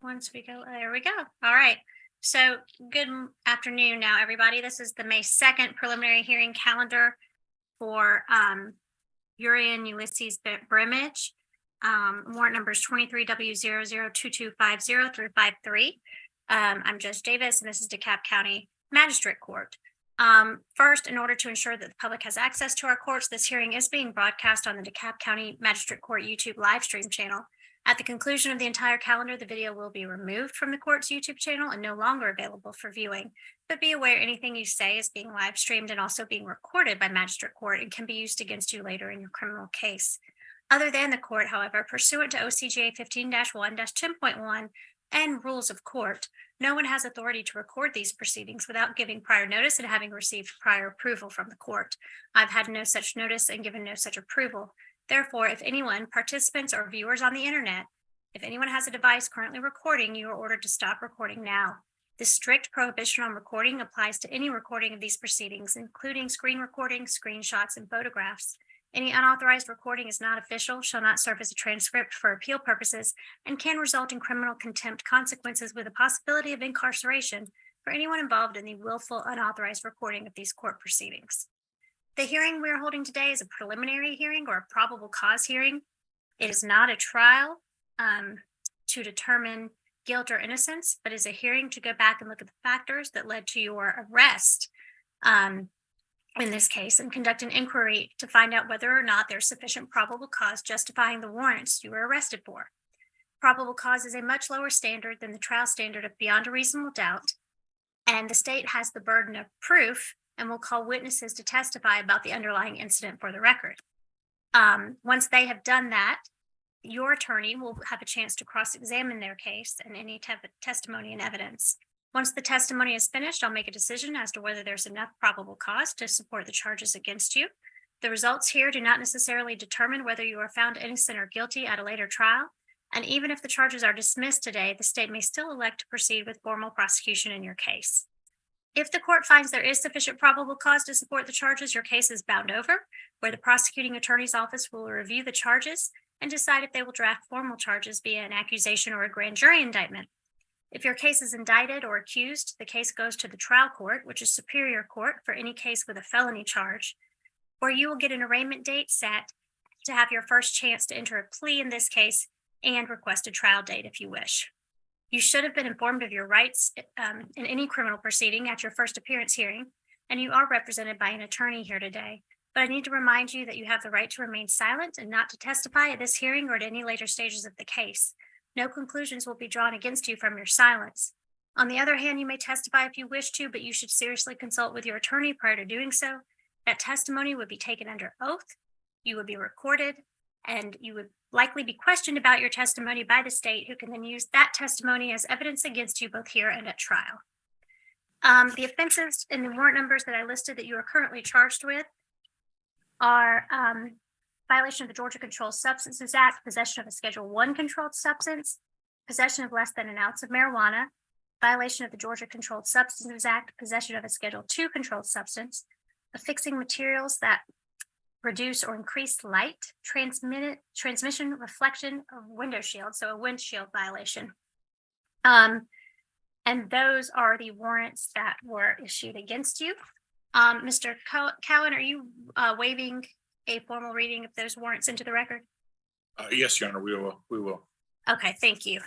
Once we go, there we go. All right. So good afternoon now, everybody. This is the May 2nd preliminary hearing calendar for Urian Ulysses Brimage. Warrant numbers 23W002250 through 53. I'm Judge Davis, and this is DeKalb County Magistrate Court. First, in order to ensure that the public has access to our courts, this hearing is being broadcast on the DeKalb County Magistrate Court YouTube live stream channel. At the conclusion of the entire calendar, the video will be removed from the court's YouTube channel and no longer available for viewing. But be aware anything you say is being live streamed and also being recorded by Magistrate Court and can be used against you later in your criminal case. Other than the court, however, pursuant to OCGA 15-1-10.1 and rules of court, no one has authority to record these proceedings without giving prior notice and having received prior approval from the court. I've had no such notice and given no such approval. Therefore, if anyone, participants or viewers on the internet, if anyone has a device currently recording, you are ordered to stop recording now. This strict prohibition on recording applies to any recording of these proceedings, including screen recordings, screenshots, and photographs. Any unauthorized recording is not official, shall not serve as a transcript for appeal purposes, and can result in criminal contempt consequences with a possibility of incarceration for anyone involved in the willful unauthorized recording of these court proceedings. The hearing we are holding today is a preliminary hearing or a probable cause hearing. It is not a trial to determine guilt or innocence, but is a hearing to go back and look at the factors that led to your arrest in this case and conduct an inquiry to find out whether or not there's sufficient probable cause justifying the warrants you were arrested for. Probable cause is a much lower standard than the trial standard of beyond a reasonable doubt, and the state has the burden of proof and will call witnesses to testify about the underlying incident for the record. Once they have done that, your attorney will have a chance to cross-examine their case and any testimony and evidence. Once the testimony is finished, I'll make a decision as to whether there's enough probable cause to support the charges against you. The results here do not necessarily determine whether you are found innocent or guilty at a later trial. And even if the charges are dismissed today, the state may still elect to proceed with formal prosecution in your case. If the court finds there is sufficient probable cause to support the charges, your case is bound over, where the prosecuting attorney's office will review the charges and decide if they will draft formal charges via an accusation or a grand jury indictment. If your case is indicted or accused, the case goes to the trial court, which is superior court for any case with a felony charge, or you will get an arraignment date set to have your first chance to enter a plea in this case and request a trial date if you wish. You should have been informed of your rights in any criminal proceeding at your first appearance hearing, and you are represented by an attorney here today. But I need to remind you that you have the right to remain silent and not to testify at this hearing or at any later stages of the case. No conclusions will be drawn against you from your silence. On the other hand, you may testify if you wish to, but you should seriously consult with your attorney prior to doing so. That testimony would be taken under oath, you would be recorded, and you would likely be questioned about your testimony by the state, who can then use that testimony as evidence against you both here and at trial. The offenses and the warrant numbers that I listed that you are currently charged with are violation of the Georgia Controlled Substances Act, possession of a Schedule I controlled substance, possession of less than an ounce of marijuana, violation of the Georgia Controlled Substances Act, possession of a Schedule II controlled substance, affixing materials that reduce or increase light, transmission, reflection of window shield, so a windshield violation. And those are the warrants that were issued against you. Mr. Cowan, are you waiving a formal reading of those warrants into the record? Yes, Your Honor, we will. Okay, thank you.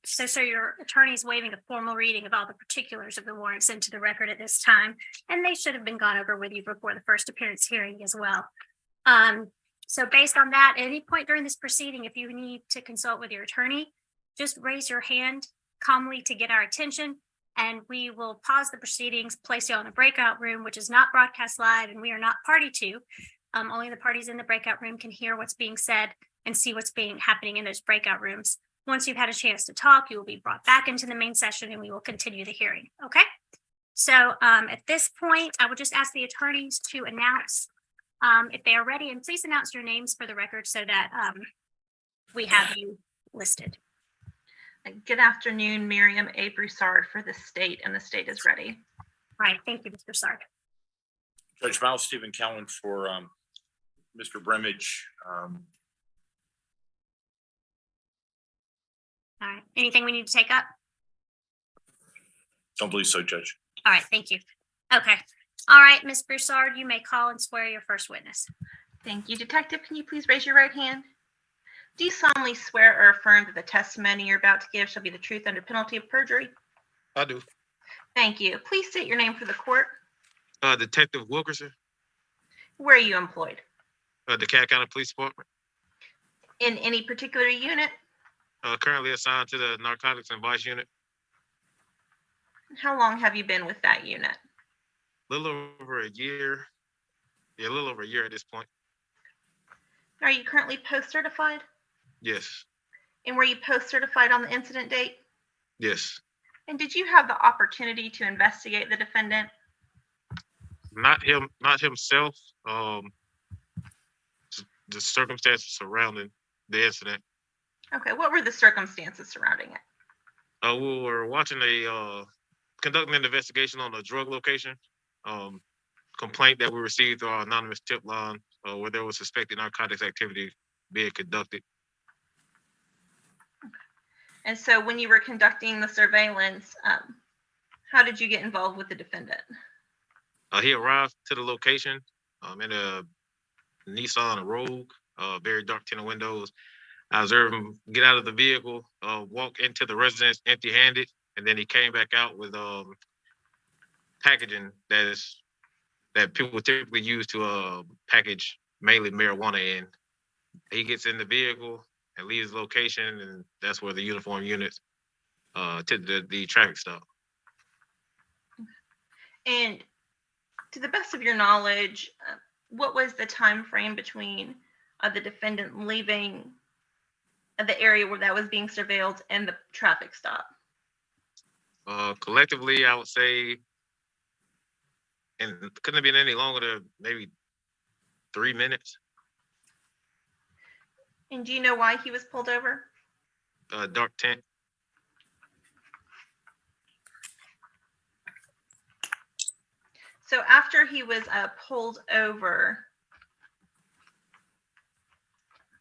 So your attorney's waiving a formal reading of all the particulars of the warrants into the record at this time, and they should have been gone over with you before the first appearance hearing as well. So based on that, at any point during this proceeding, if you need to consult with your attorney, just raise your hand calmly to get our attention, and we will pause the proceedings, place you in a breakout room, which is not broadcast live, and we are not party to. Only the parties in the breakout room can hear what's being said and see what's happening in those breakout rooms. Once you've had a chance to talk, you will be brought back into the main session and we will continue the hearing. Okay. So at this point, I would just ask the attorneys to announce if they are ready, and please announce your names for the record so that we have you listed. Good afternoon, Miriam A. Broussard for the state, and the state is ready. All right. Thank you, Mr. Sard. Judge Miles Stephen Cowan for Mr. Brimage. All right. Anything we need to take up? Don't believe so, Judge. All right. Thank you. Okay. All right, Ms. Broussard, you may call and swear your first witness. Thank you. Detective, can you please raise your right hand? Do you solemnly swear or affirm that the testimony you're about to give shall be the truth under penalty of perjury? I do. Thank you. Please state your name for the court. Detective Wilkerson, Where are you employed? DeKalb County Police Department. In any particular unit? Currently assigned to the Narcotics and Vice Unit. How long have you been with that unit? A little over a year. Yeah, a little over a year at this point. Are you currently post-certified? Yes. And were you post-certified on the incident date? Yes. And did you have the opportunity to investigate the defendant? Not himself. The circumstances surrounding the incident. Okay, what were the circumstances surrounding it? We were watching conducting an investigation on a drug location complaint that we received through our anonymous tip line where there was suspected narcotics activity being conducted. And so when you were conducting the surveillance, how did you get involved with the defendant? He arrived to the location in a Nissan Rogue, very dark tinted windows. I observed him get out of the vehicle, walk into the residence empty-handed, and then he came back out with packaging that people typically use to package mainly marijuana in. He gets in the vehicle and leaves the location, and that's where the uniform units took the traffic stop. And to the best of your knowledge, what was the time frame between the defendant leaving the area where that was being surveilled and the traffic stop? Collectively, I would say, and couldn't have been any longer than maybe 3 minutes. And do you know why he was pulled over? Dark tint. So after he was pulled over,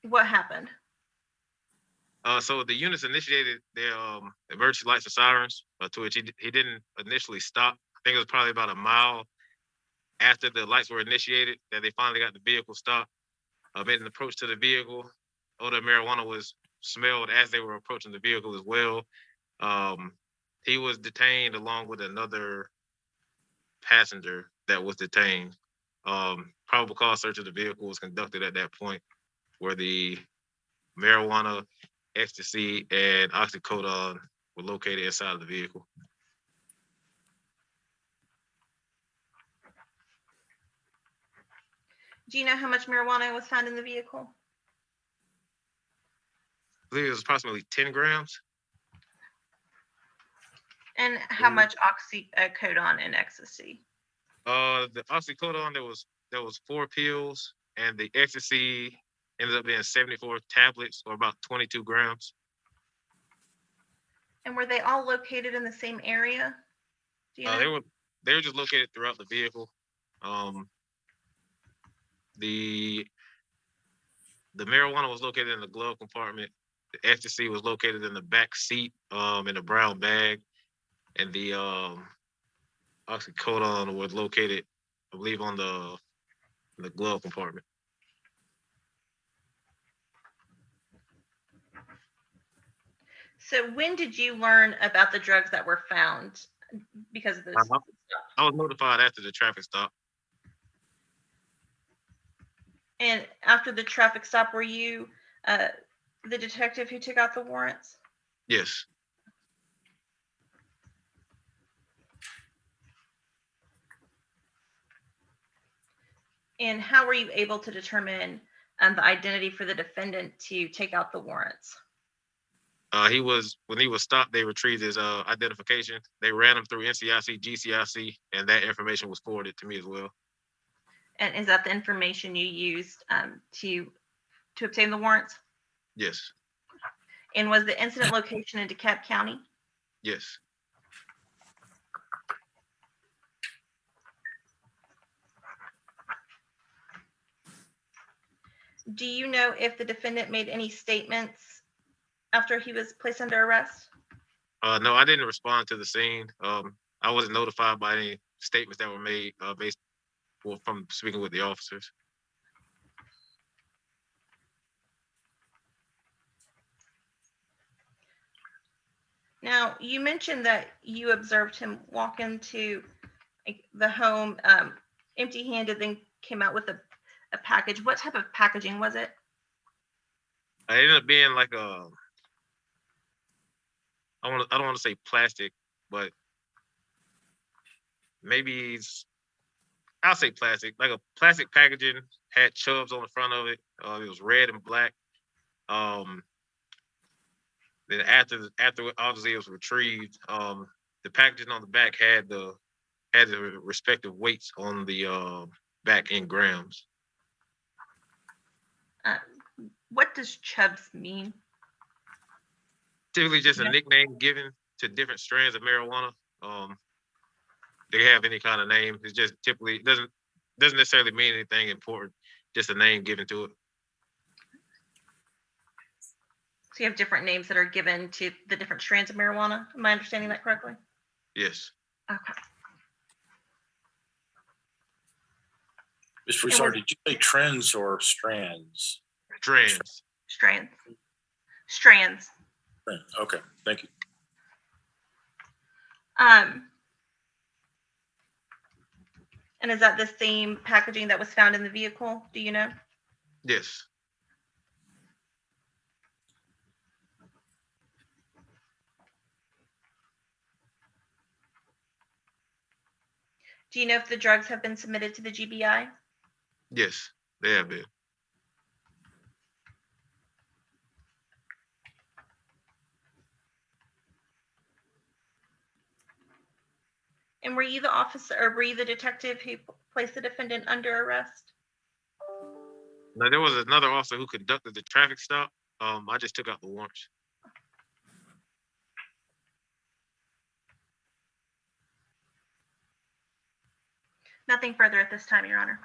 what happened? So the units initiated their emergency lights and sirens, to which he didn't initially stop. I think it was probably about a mile after the lights were initiated that they finally got the vehicle stopped. Made an approach to the vehicle. Odor of marijuana was smelled as they were approaching the vehicle as well. He was detained along with another passenger that was detained. Probable cause search of the vehicle was conducted at that point, where the marijuana, ecstasy, and oxycodone were located inside of the vehicle. Do you know how much marijuana was found in the vehicle? I believe it was approximately 10 grams. And how much oxycodone and ecstasy? The oxycodone, there was 4 pills, and the ecstasy ended up being 74 tablets, or about 22 grams. And were they all located in the same area? Do you know? They were just located throughout the vehicle. The marijuana was located in the glove compartment. The ecstasy was located in the back seat, in a brown bag, and the oxycodone was located, I believe, on the glove compartment. So when did you learn about the drugs that were found because of this? I was notified after the traffic stop. And after the traffic stop, were you the detective who took out the warrants? Yes. And how were you able to determine the identity for the defendant to take out the warrants? When he was stopped, they retrieved his identification. They ran him through NCIC, GCIC, and that information was forwarded to me as well. And is that the information you used to obtain the warrants? Yes. And was the incident location in DeKalb County? Yes. Do you know if the defendant made any statements after he was placed under arrest? No, I didn't respond to the scene. I wasn't notified by any statements that were made from speaking with the officers. Now, you mentioned that you observed him walk into the home empty-handed, then came out with a package. What type of packaging was it? It ended up being like I don't want to say plastic, but maybe I'll say plastic, like a plastic packaging, had Chubbs on the front of it. It was red and black. Then after obviously it was retrieved, the packaging on the back had the respective weights on the back in grams. What does Chubbs mean? Typically just a Yeah. nickname given to different strands of marijuana. They have any kind of name. It's just typically doesn't necessarily mean anything important. Just a name given to it. So you have different names that are given to the different strands of marijuana. Am I understanding that correctly? Yes. Okay. Ms. Broussard, did you say trends or strands? Strands. Strands. Okay, thank you. And is that the same packaging that was found in the vehicle? Do you know? Yes. Do you know if the drugs have been submitted to the GBI? Yes, they have been. And were you the officer, or were you the detective who placed the defendant under arrest? Now there was another officer who conducted the traffic stop. I just took out the warrants. Nothing further at this time, Your Honor.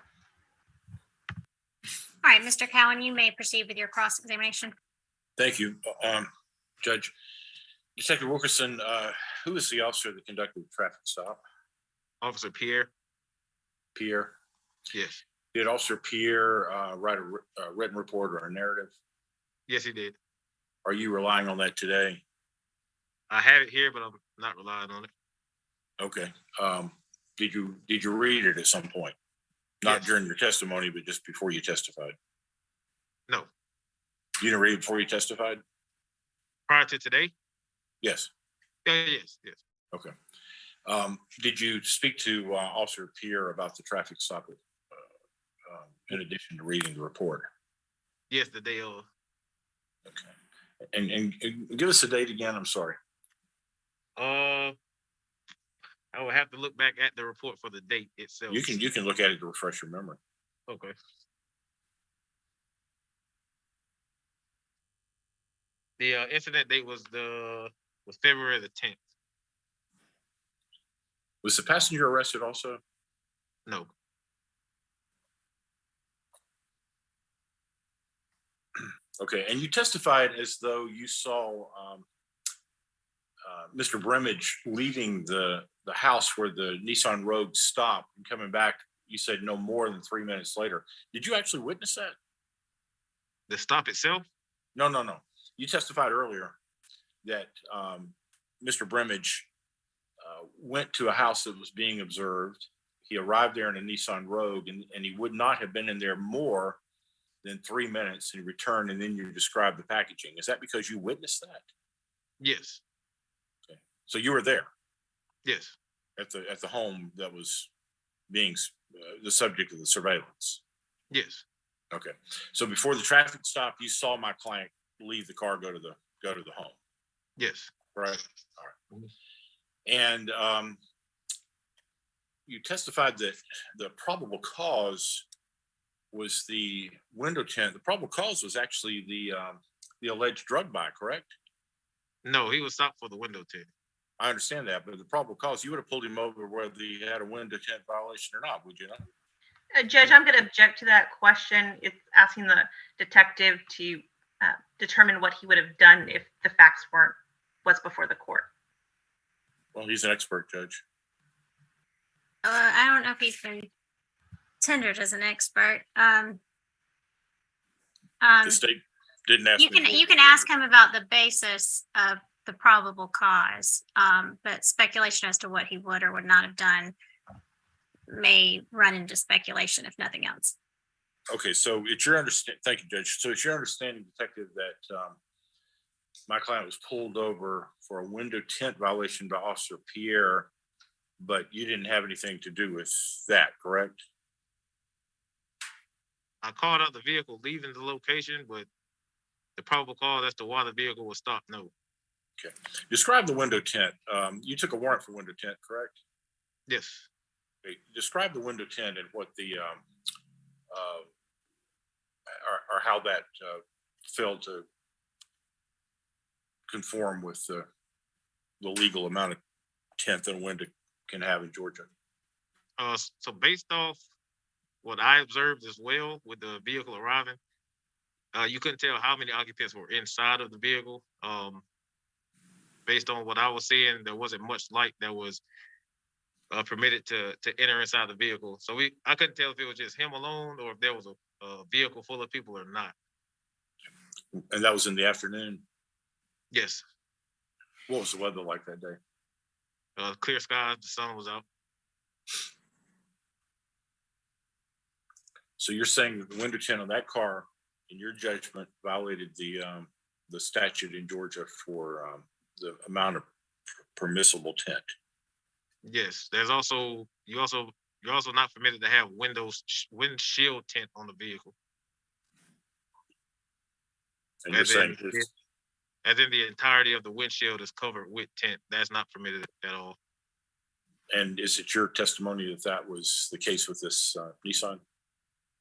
All right, Mr. Cowan, you may proceed with your cross-examination. Thank you, Judge. Detective Wilkerson, who is the officer that conducted the traffic stop? Officer Pierre. Pierre. Yes. Did Officer Pierre write a written report or a narrative? Yes, he did. Are you relying on that today? I have it here, but I'm not relying on it. Okay. Did you read it at some point? Not Yes. during your testimony, but just before you testified? No. You didn't read it before you testified? Prior to today? Yes. Yes. Okay. Did you speak to Officer Pierre about the traffic stop in addition to reading the report? Yes, the day of. Okay. And give us the date again. I'm sorry. I would have to look back at the report for the date itself. You can look at it to refresh your memory. Okay. The incident date was February the 10th. Was the passenger arrested also? No. Okay, and you testified as though you saw Mr. Brimage leaving the house where the Nissan Rogue stopped and coming back. You said no more than 3 minutes later. Did you actually witness that? The stop itself? No. You testified earlier that Mr. Brimage went to a house that was being observed. He arrived there in a Nissan Rogue, and he would not have been in there more than 3 minutes, and he returned, and then you described the packaging. Is that because you witnessed that? Yes. Okay. So you were there Yes. at the home that was being the subject of the surveillance. Yes. Okay. So before the traffic stop, you saw my client leave the car, go to the home. Yes. Right. All right. And you testified that the probable cause was the window tint. The probable cause was actually the alleged drug buy, correct? No, he was stopped for the window tint. I understand that, but the probable cause, you would have pulled him over whether he had a window tint violation or not, would you not? Judge, I'm going to object to that question. It's asking the detective to determine what he would have done if the facts weren't what's before the court. Well, he's an expert judge. I don't know if he's been tendered as an expert. The state didn't ask. You me for can it. ask him about the basis of the probable cause, but speculation as to what he would or would not have done may run into speculation if nothing else. Okay, so it's your understand. Thank you, Judge. So it's your understanding, Detective, that my client was pulled over for a window tint violation by Officer Pierre, but you didn't have anything to do with that, correct? I called out the vehicle leaving the location, but the probable cause as to why the vehicle was stopped, no. Okay. Describe the window tint. You took a warrant for window tint, correct? Yes. Okay. Describe the window tint and what the or how that failed to conform with the legal amount of tint that a window can have in Georgia. So based off what I observed as well with the vehicle arriving, you couldn't tell how many occupants were inside of the vehicle. Based on what I was seeing, there wasn't much light that was permitted to enter inside the vehicle. So I couldn't tell if it was just him alone or if there was a vehicle full of people or not. And that was in the afternoon. Yes. What was the weather like that day? Clear skies, the sun was out. So you're saying that the window tint on that car, in your judgment, violated the statute in Georgia for the amount of permissible tint? Yes. There's also you're also not permitted to have windshield tint on the vehicle. And you're saying as in the entirety of the windshield is covered with tint. That's not permitted at all. and is it your testimony that that was the case with this Nissan?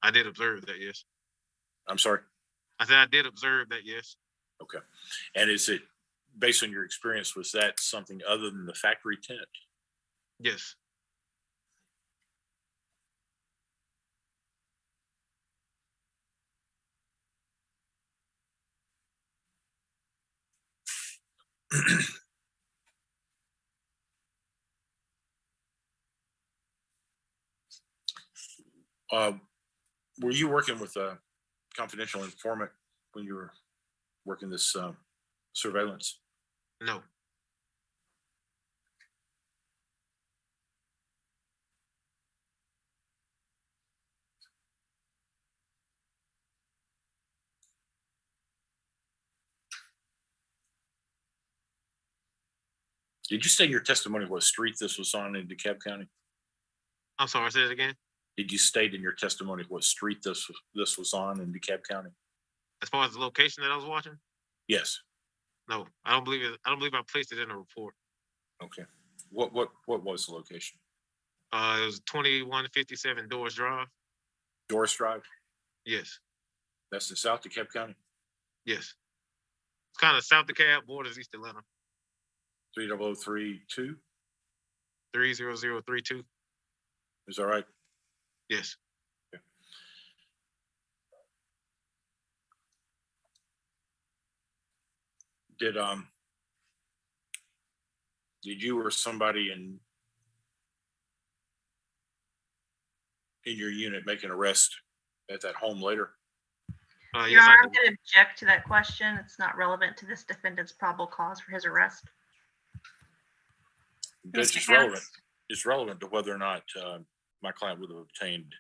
I did observe that, yes. I'm sorry? I said I did observe that, yes. Okay. And is it, based on your experience, was that something other than the factory tint? Yes. Were you working with a confidential informant when you were working this surveillance? No. Did you say in your testimony what street this was on in DeKalb County? I'm sorry, say it again. Did you state in your testimony what street this was on in DeKalb County? As far as the location that I was watching, Yes. no, I don't believe it. I don't believe I placed it in a report. Okay. What was the location? It was 2157 Doors Drive. Doris Drive? Yes, That's in South DeKalb County? yes. It's kind of South DeKalb, borders East Atlanta. 30032? 30032. Is that right? Yes. Did you or somebody in your unit make an arrest at that home later? Your Yes, Honor, I I'm did. going to object to that question. It's not relevant to this defendant's probable cause for his arrest. Judge, Mr. it's House? relevant. It's relevant to whether or not my client would have obtained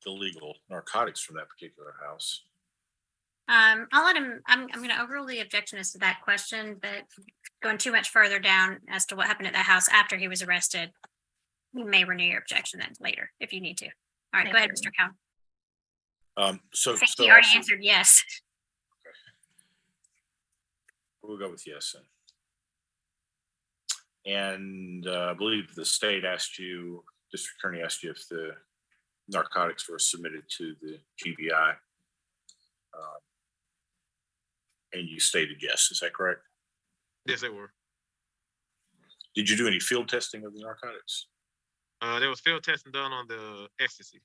illegal narcotics from that particular house. I'll let him, I'm going to overrule the objection as to that question, but going too much further down as to what happened at that house after he was arrested, you may renew your objection then later if you need to. All right, Thank go ahead, you. Mr. Cowan. So I think he already also- answered yes. We'll go with yes then. And I believe the state asked you, district attorney asked you if the narcotics were submitted to the GBI. And you stated yes, is that correct? Yes, they were. Did you do any field testing of the narcotics? There was field testing done on the ecstasy. .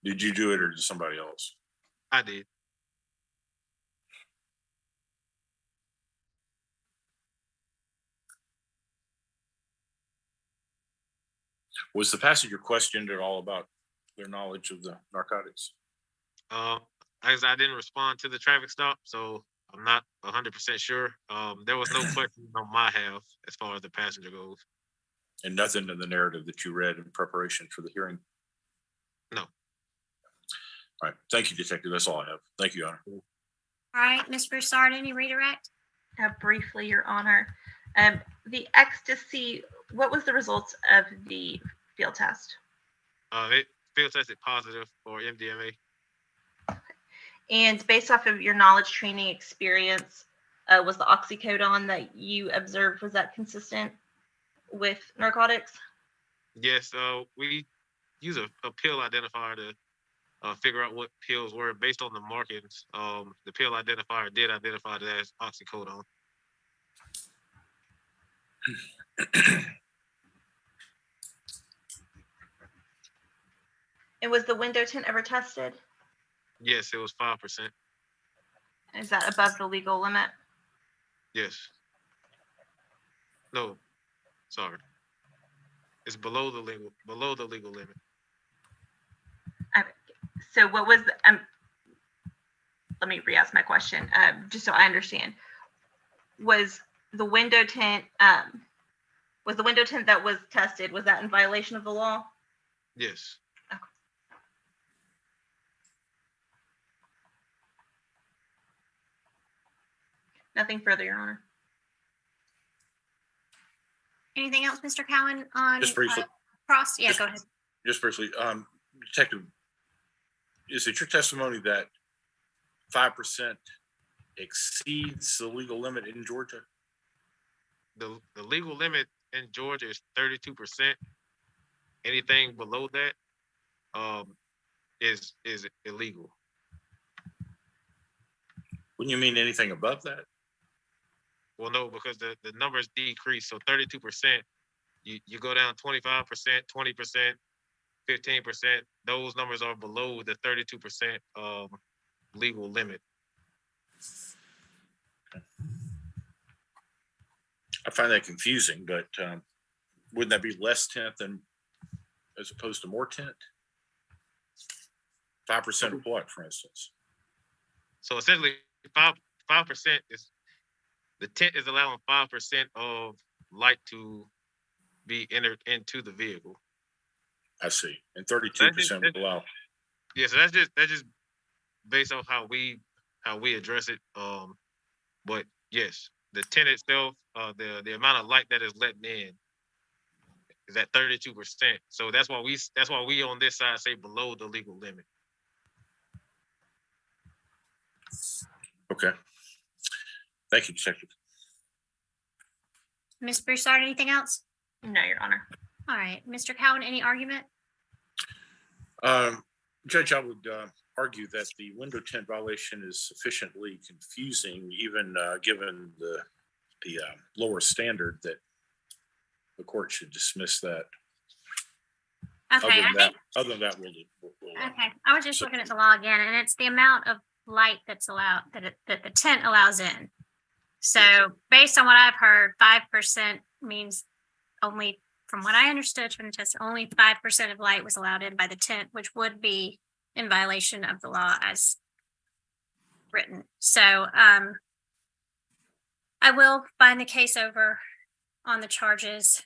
Did you do it or did somebody else? I did. Was the passenger questioned at all about their knowledge of the narcotics? As I didn't respond to the traffic stop, so I'm not 100% sure. There was no question on my half as far as the passenger goes. And nothing in the narrative that you read in preparation for the hearing? No. All right. Thank you, Detective. That's all I have. Thank you, Your Honor. All right, Ms. Broussard, any redirect? Briefly, Your Honor. The ecstasy, what was the results of the field test? It field tested positive for MDMA. And based off of your knowledge, training, experience, was the oxycodone that you observed, was that consistent with narcotics? Yes, we use a pill identifier to figure out what pills were based on the markings. The pill identifier did identify it as oxycodone. And was the window tint ever tested? Yes, it was 5%. Is that above the legal limit? Yes. No, sorry. It's below the legal limit. So what was the, let me re-ask my question, just so I understand. Was the window tint that was tested, was that in violation of the law? Yes. Okay. Nothing further, Your Honor. Anything else, Mr. Cowan, on Just briefly. cross? Yeah, Just- go ahead. Just briefly, Detective, is it your testimony that 5% exceeds the legal limit in Georgia? The legal limit in Georgia is 32%. Anything below that is illegal. Wouldn't you mean anything above that? Well, no, because the numbers decrease. So 32%, you go down 25%, 20%, 15%. Those numbers are below the 32% legal limit. I find that confusing, but wouldn't that be less tint than as opposed to more tint? 5% of what, for instance? So essentially, 5% is the tint is allowing 5% of light to be entered into the vehicle. I see. And 32% would allow. Yeah, so that's just based on how we address it. But yes, the tint itself, the amount of light that is letting in is at 32%. So that's why we on this side say below the legal limit. Okay. Thank you, Detective. Ms. Broussard, anything else? No, Your Honor. All right, Mr. Cowan, any argument? Judge, I would argue that the window tint violation is sufficiently confusing, even given the lower standard, that the court should dismiss that. Okay, Other than that, we'll okay. I was just looking at the law again, and it's the amount of light that's allowed, that the tent allows in. So based on what I've heard, 5% means only, from what I understood from the test, only 5% of light was allowed in by the tent, which would be in violation of the law as written. So I will find the case over on the charges,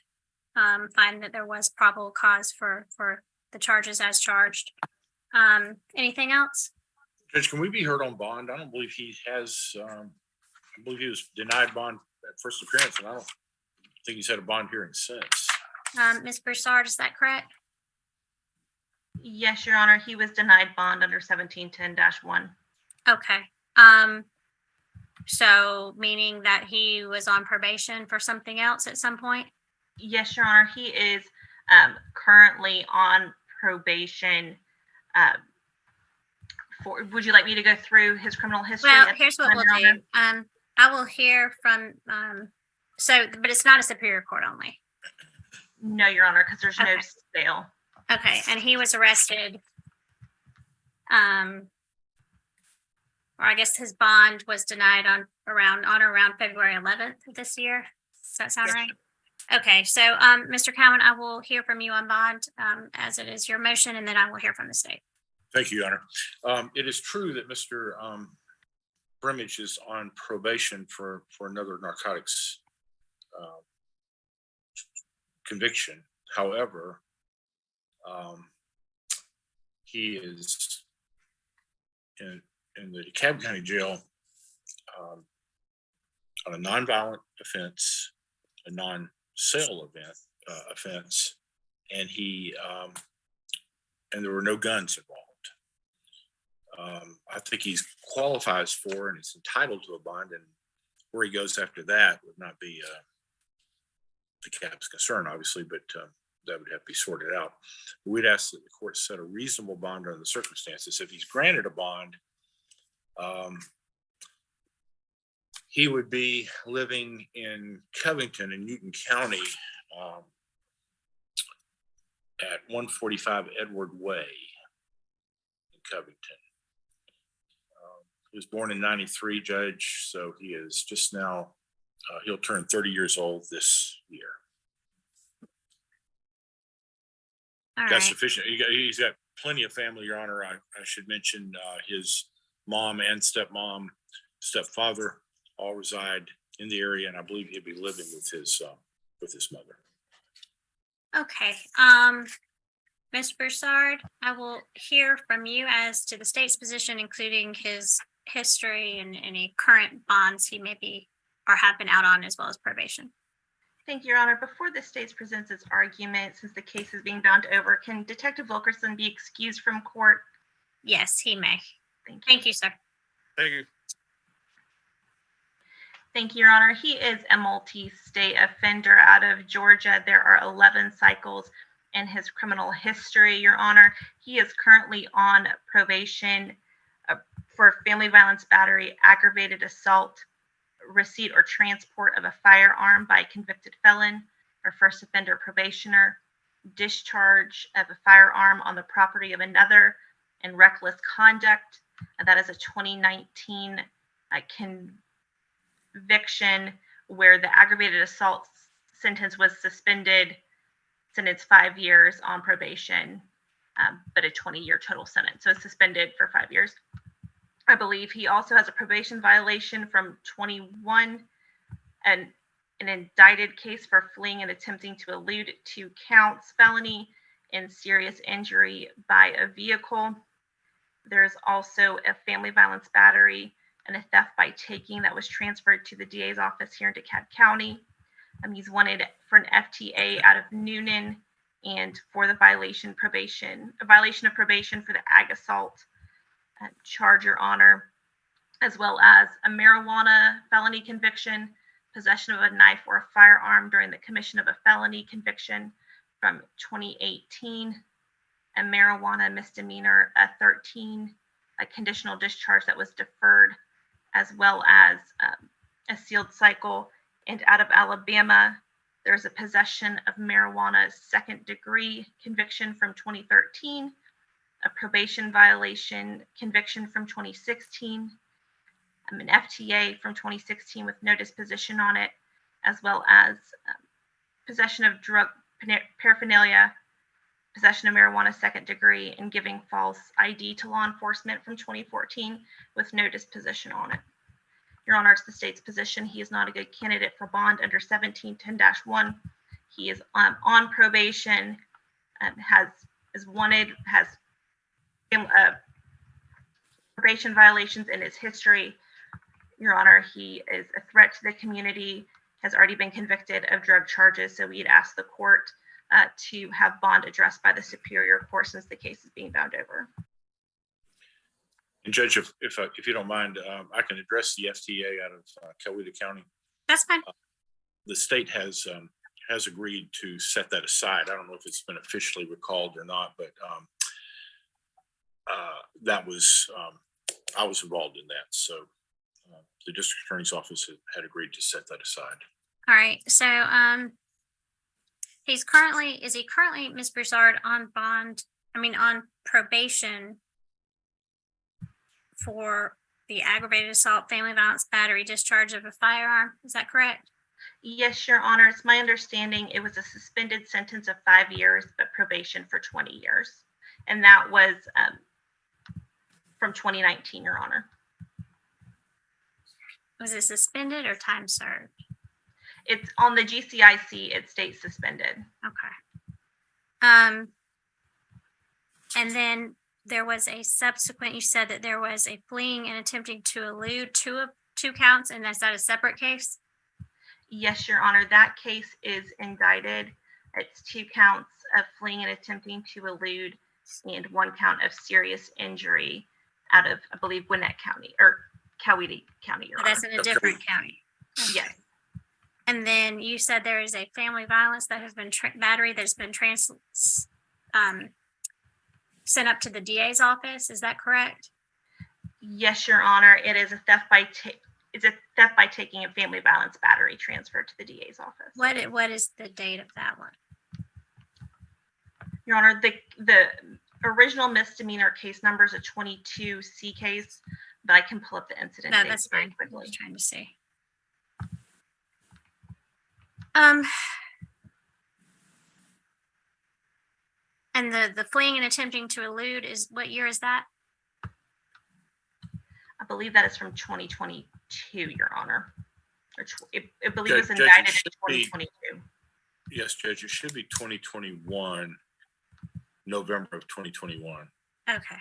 find that there was probable cause for the charges as charged. Anything else? Judge, can we be heard on bond? I don't believe he has, I believe he was denied bond at first appearance, and I don't think he's had a bond hearing since. Ms. Broussard, is that correct? Yes, Your Honor. He was denied bond under 1710-1. Okay. So meaning that he was on probation for something else at some point? Yes, Your Honor. He is currently on probation. Would you like me to go through his criminal history? Well, here's what we'll do. I will hear from, but it's not a Superior Court only. No, Your Honor, because there's no Okay. bail. Okay, and he was arrested Or I guess his bond was denied on or around February 11th of this year. Does that sound Yes, right? Okay, so, Mr. Cowan, I will hear from you on bond, as it is your motion, and then I will hear from the state. Thank you, Your Honor. It is true that Mr. Brimage is on probation for another narcotics conviction. However, he is in the DeKalb County Jail on a nonviolent offense, a non-sale offense, and and there were no guns involved. I think he qualifies for and is entitled to a bond, and where he goes after that would not be DeKalb's concern, obviously, but that would have to be sorted out. We'd ask that the court set a reasonable bond under the circumstances. If he's granted a bond, he would be living in Covington in Newton County at 145 Edward Way in Covington. He was born in 93, Judge, so he is just now, he'll turn 30 years old this year. All That's right. sufficient. He's got plenty of family, Your Honor. I should mention his mom and stepfather all reside in the area, and I believe he'll be living with his mother. Okay, Ms. Broussard, I will hear from you as to the state's position, including his history and any current bonds he may be or have been out on, as well as probation. Thank you, Your Honor. Before the state presents its argument, since the case is being bound over, can Detective Wilkerson be excused from court? Yes, he may. Thank you. Thank you, sir. Thank you. Thank you, Your Honor. He is a multi-state offender out of Georgia. There are 11 cycles in his criminal history, Your Honor. He is currently on probation for family violence, battery, aggravated assault, receipt or transport of a firearm by a convicted felon or first offender probationer, discharge of a firearm on the property of another, and reckless conduct. And that is a 2019 conviction where the aggravated assault sentence was suspended, sentenced 5 years on probation, but a 20-year total sentence. So it's suspended for 5 years. I believe he also has a probation violation from 21 and an indicted case for fleeing and attempting to elude 2 counts, felony and serious injury by a vehicle. There's also a family violence battery and a theft by taking that was transferred to the DA's office here in DeKalb County. He's wanted for an FTA out of Noonan and for the violation of probation for the ag assault charge, Your Honor, as well as a marijuana felony conviction, possession of a knife or a firearm during the commission of a felony conviction from 2018, a marijuana misdemeanor, a 13, a conditional discharge that was deferred, as well as a sealed cycle. And out of Alabama, there's a possession of marijuana second degree conviction from 2013, a probation violation conviction from 2016, an FTA from 2016 with no disposition on it, as well as possession of drug paraphernalia, possession of marijuana second degree, and giving false ID to law enforcement from 2014 with no disposition on it. Your Honor, it's the state's position he is not a good candidate for bond under 1710-1. He is on probation, has probation violations in his history. Your Honor, he is a threat to the community, has already been convicted of drug charges, so we'd ask the court to have bond addressed by the Superior Court since the case is being bound over. And Judge, if you don't mind, I can address the FTA out of Coweta County. That's fine. The state has agreed to set that aside. I don't know if it's been officially recalled or not, but that was I was involved in that. So the district attorney's office had agreed to set that aside. All right. So is he currently, Ms. Broussard, on bond? I mean, on probation for the aggravated assault, family violence, battery, discharge of a firearm. Is that correct? Yes, Your Honor. It's my understanding it was a suspended sentence of 5 years, but probation for 20 years. And that was from 2019, Your Honor. Was it suspended or time served? It's on the GCIC, it states suspended. Okay. And then there was a subsequent, you said that there was a fleeing and attempting to elude two counts, and is that a separate case? Yes, Your Honor. That case is indicted. It's 2 counts of fleeing and attempting to elude and 1 count of serious injury out of, I believe, Gwinnett County or Coweta County, Your Oh, Honor. that's in a different county. Yes. And then you said there is a family violence that has been battery that's been sent up to the DA's office. Is that correct? Yes, Your Honor. It is a theft by taking a family violence battery transferred to the DA's office. What is the date of that one? Your Honor, the original misdemeanor case number is a 22C case, but I can pull up the incident No, date that's very fine. I'm quickly. just trying to see. And the fleeing and attempting to elude is, what year is that? I believe that is from 2022, Your Honor. I believe it was Judge, indicted it should in be- 2022. Yes, Judge, it should be 2021, November of 2021. Okay.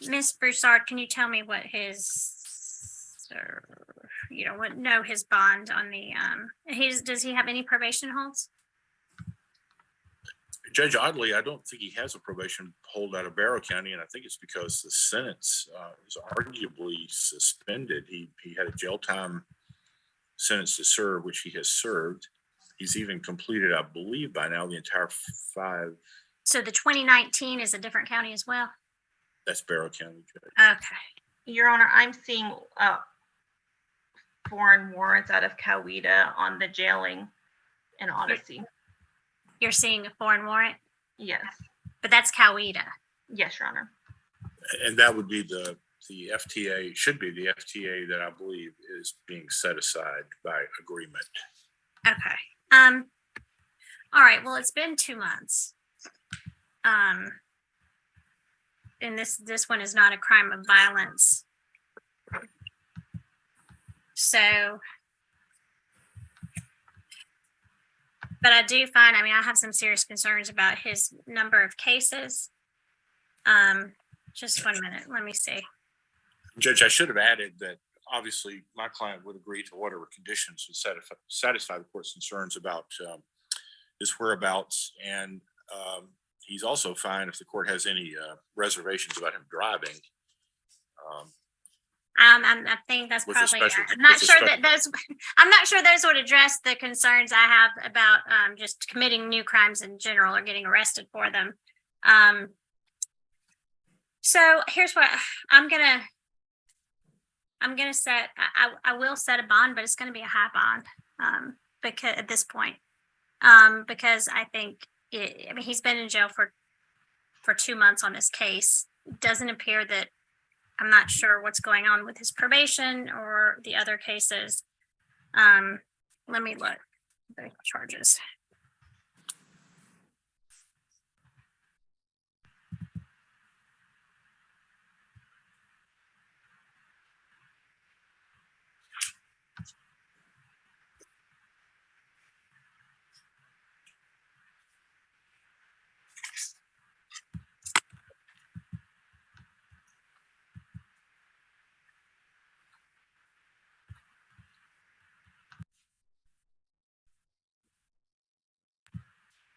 Miss Broussard, can you tell me what his, his bond on the, does he have any probation holds? Judge, oddly, I don't think he has a probation hold out of Barrow County, and I think it's because the sentence is arguably suspended. He had a jail time sentence to serve, which he has served. He's even completed, I believe, by now the entire 5. So the 2019 is a different county as well? That's Barrow County, Judge. Okay. Your Honor, I'm seeing foreign warrants out of Coweta on the jailing in Odyssey. You're seeing a foreign warrant, Yes. but that's Coweta. Yes, Your Honor. And that would be the FTA, should be the FTA that I believe is being set aside by agreement. Okay. All right. Well, it's been 2 months. And this one is not a crime of violence. So, but I do find, I have some serious concerns about his number of cases. Just 1 minute. Let me see. Judge, I should have added that obviously my client would agree to whatever conditions would satisfy the court's concerns about his whereabouts. And he's also fine if the court has any reservations about him driving. I think that's With a probably, special- I'm not with a sure special- that I'm not sure those would address the concerns I have about just committing new crimes in general or getting arrested for them. So here's what I'm gonna set. I will set a bond, but it's gonna be a high bond because at this point, because I think he's been in jail for 2 months on this case. It doesn't appear that, I'm not sure what's going on with his probation or the other cases. Let me look the charges.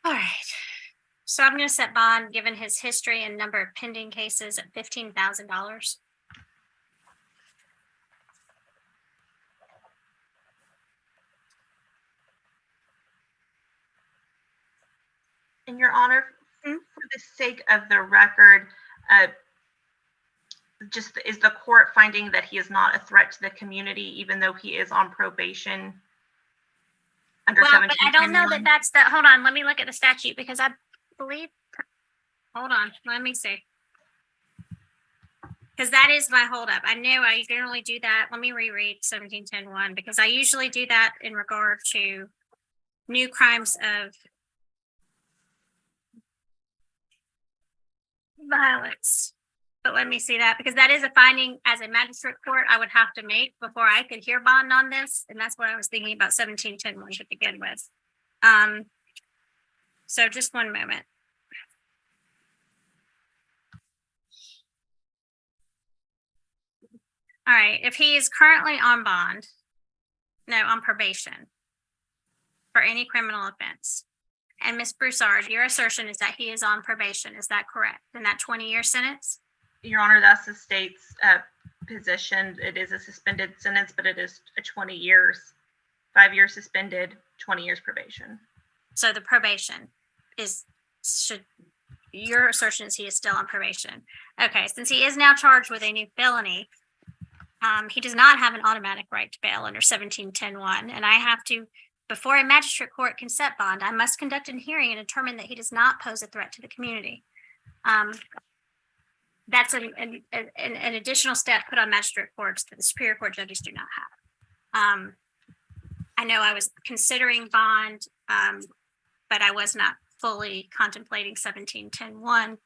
All right. So I'm going to set bond, given his history and number of pending cases, at $15,000. In Your Honor, for the sake of the record, just is the court finding that he is not a threat to the community, even though he is on probation under Well, but I don't know that 1721? that's the, hold on, let me look at the statute because believe, hold on, let me see. Because that is my holdup. I knew I generally do that. Let me reread 1710-1 because I usually do that in regard to new crimes of violence. But let me see that because that is a finding as a magistrate court I would have to make before I could hear bond on this. And that's what I was thinking about 1710-1 to begin with. So just one moment. All right, if he is currently on bond, no, on probation for any criminal offense. And Ms. Broussard, your assertion is that he is on probation. Is that correct? In that 20-year sentence? Your Honor, that's the state's position. It is a suspended sentence, but it is a 20 years, 5 years suspended, 20 years probation. So the probation your assertion is he is still on probation. Okay, since he is now charged with a new felony, he does not have an automatic right to bail under 1710-1. And I have to, before a magistrate court can set bond, I must conduct a hearing and determine that he does not pose a threat to the community. That's an additional step put on magistrate courts that the Superior Court judges do not have. I know I was considering bond, but I was not fully contemplating 1710-1.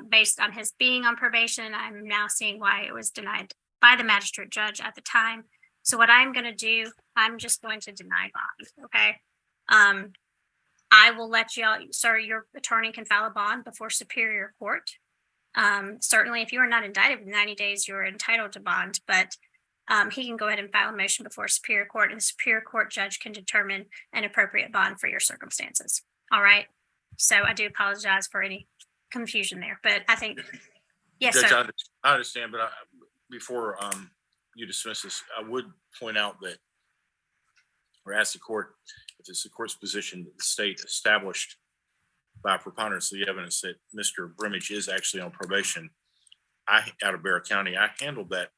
Based on his being on probation, I'm now seeing why it was denied by the magistrate judge at the time. So what I'm going to do, I'm just going to deny bond. Okay. I will let you all, sir, your attorney can file a bond before Superior Court. Certainly, if you are not indicted within 90 days, you're entitled to bond, but he can go ahead and file a motion before Superior Court, and the Superior Court judge can determine an appropriate bond for your circumstances. All right. So I do apologize for any confusion there, but I think, yes, Judge, sir. I understand, but before you dismiss this, I would point out that or ask the court if it's the court's position that the state established by preponderance of the evidence that Mr. Brimage is actually on probation. Out of Bear County, I handled that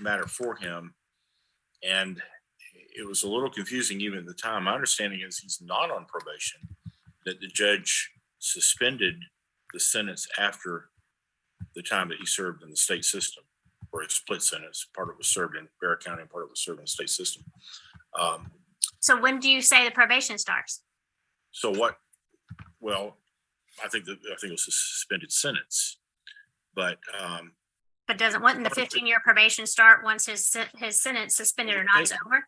matter for him, and it was a little confusing even at the time. My understanding is he's not on probation, that the judge suspended the sentence after the time that he served in the state system, or a split sentence. Part of it was served in Bear County and part of it was served in the state system. So when do you say the probation starts? So what? Well, I think it was a suspended sentence, but wouldn't the 15-year probation start once his sentence suspended or not is over?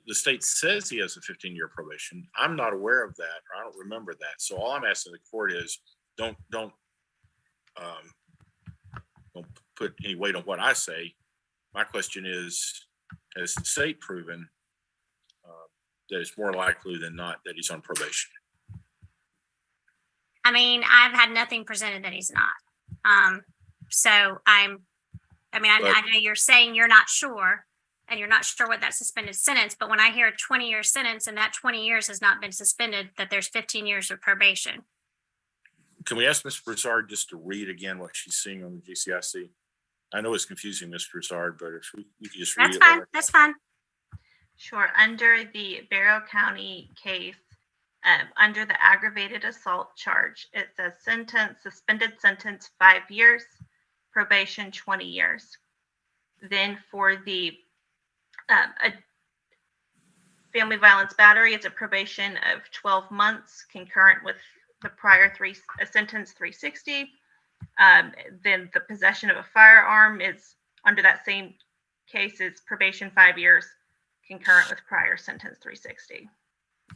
The state says he has a 15-year probation. I'm not aware of that, or I don't remember that. So all I'm asking the court is don't put any weight on what I say. My question is, has the state proven that it's more likely than not that he's on probation? I mean, I've had nothing presented that he's not. So I know you're saying you're not sure, and you're not sure what that suspended sentence, but when I hear a 20-year sentence and that 20 years has not been suspended, that there's 15 years of probation. Can we ask Ms. Broussard just to read again what she's seeing on the GCIC? I know it's confusing, Ms. Broussard, but if you could just read it. That's fine. Sure. Under the Barrow County case, under the aggravated assault charge, it says suspended sentence 5 years, probation 20 years. Then for the a family violence battery, it's a probation of 12 months, concurrent with the prior sentence 360. Then the possession of a firearm is under that same case is probation 5 years, concurrent with prior sentence 360,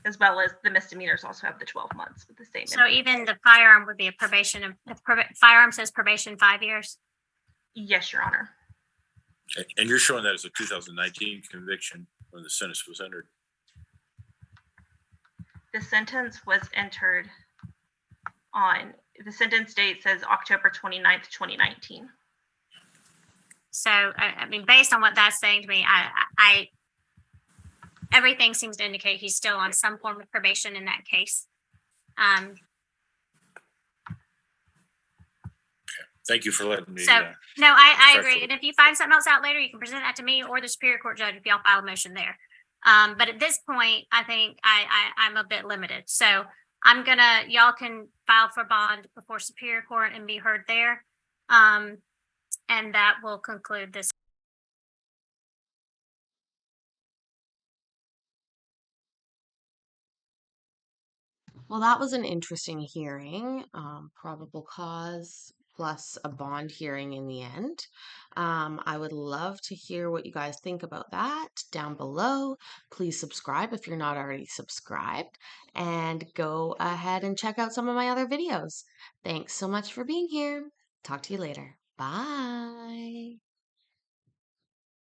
as well as the misdemeanors also have the 12 months with the same. So even the firearm would be a probation of firearm says probation 5 years. Yes, Your Honor. And you're showing that as a 2019 conviction when the sentence was entered. The sentence was entered on, the sentence date says October 29th, 2019. So, I mean, based on what that's saying to me, I everything seems to indicate he's still on some form of probation in that case. Thank you for letting me. So, no, I agree. And if you find something else out later, you can present that to me or the Superior Court judge if y'all file a motion there. But at this point, I think I'm a bit limited. So y'all can file for bond before Superior Court and be heard there. And that will conclude this. Well, that was an interesting hearing, probable cause plus a bond hearing in the end. I would love to hear what you guys think about that down below. Please subscribe if you're not already subscribed, and go ahead and check out some of my other videos. Thanks so much for being here. Talk to you later. Bye.